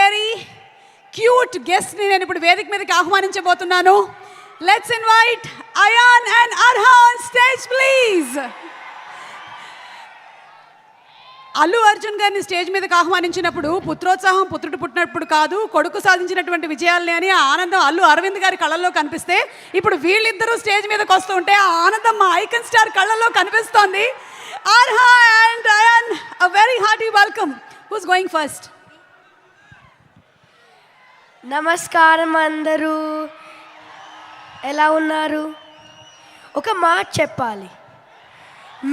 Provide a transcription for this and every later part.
Very cute guest ని నేను ఇప్పుడు వేదిక మీదకి ఆహ్వానించబోతున్నాను. Let's invite Ayaan and Arha on stage please. Allu Arjun గారిని స్టేజ్ మీదకి ఆహ్వానించినప్పుడు పుత్రోత్సాహం పుత్రుడు పుట్టినప్పుడు కాదు, కొడుకు సాధించినటువంటి విజయాల్ని అని ఆ ఆనందం అల్లు అరవింద్ గారి కళ్ళల్లో కనిపిస్తే, ఇప్పుడు వీళ్ళిద్దరూ స్టేజ్ మీదకి వస్తూ ఉంటే ఆ ఆనందం మా ఐకన్ స్టార్ కళ్ళల్లో కనిపిస్తోంది. Arha and Ayaan, a very hearty welcome. Who's going first? నమస్కారం అందరూ, ఎలా ఉన్నారు? ఒక మాట చెప్పాలి,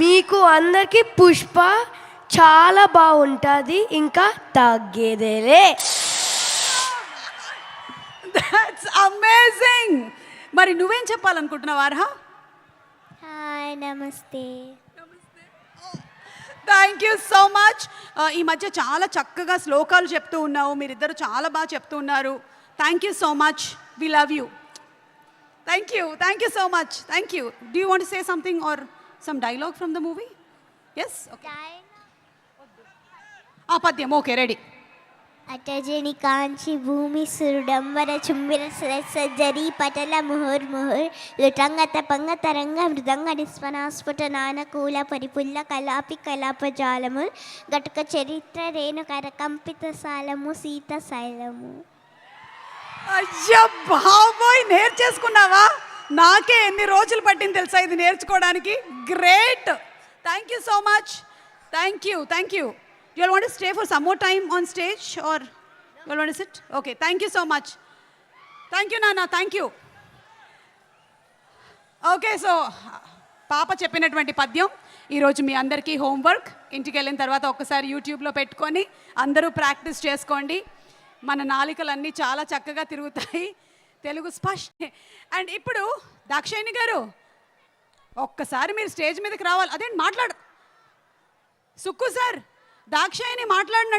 మీకు అందరికీ పుష్ప చాలా బాగుంటుంది, ఇంకా తగ్గేదేలే. That's amazing. మరి నువ్వేం చెప్పాలనుకుంటున్నావు అర్హా? హాయ్, నమస్తే. Thank you so much. ఈ మధ్య చాలా చక్కగా శ్లోకాలు చెప్తూ ఉన్నావు, మీరిద్దరు చాలా బాగా చెప్తూ ఉన్నారు. Thank you so much, we love you. Thank you so much. Thank you. Do you want to say something or some dialogue from the movie? Yes, okay. ఆ పద్యం ఓకే, రెడీ. అటజని కాంచి భూమి సురుడంబర చుంబిర సజ్జరి పటల ముహుర్ ముహుర్ లుటంగత పంగ తరంగ మృదంగ నిస్వనాస్ఫుట నానకూల పరిపుల్ల కలాపి కలాపజాలము గటుక చరిత్ర రేణుకర కంపిత సాలము సీత శైలము. అయ్యా బాబోయ్, నేర్చేసుకున్నావా? నాకే ఎన్ని రోజులు పట్టింది తెలుసా ఇది నేర్చుకోవడానికి. Great, thank you so much. Thank you. You all want to stay for some more time on stage or you all want to sit? Okay, thank you so much. Thank you Nana, thank you. Okay, so పాప చెప్పినటువంటి పద్యం ఈరోజు మీ అందరికీ homework. ఇంటికి వెళ్ళిన తర్వాత ఒక్కసారి యూట్యూబ్లో పెట్టుకొని అందరూ ప్రాక్టీస్ చేసుకోండి. మన నాలికలన్నీ చాలా చక్కగా తిరుగుతాయి, తెలుగు స్పష్ట. అండ్ ఇప్పుడు దాక్షాయిని గారు ఒక్కసారి మీరు స్టేజ్ మీదకి రావాలి. అదేంటి మాట్లాడు సుక్కు సార్, దాక్షాయిని మాట్లాడిన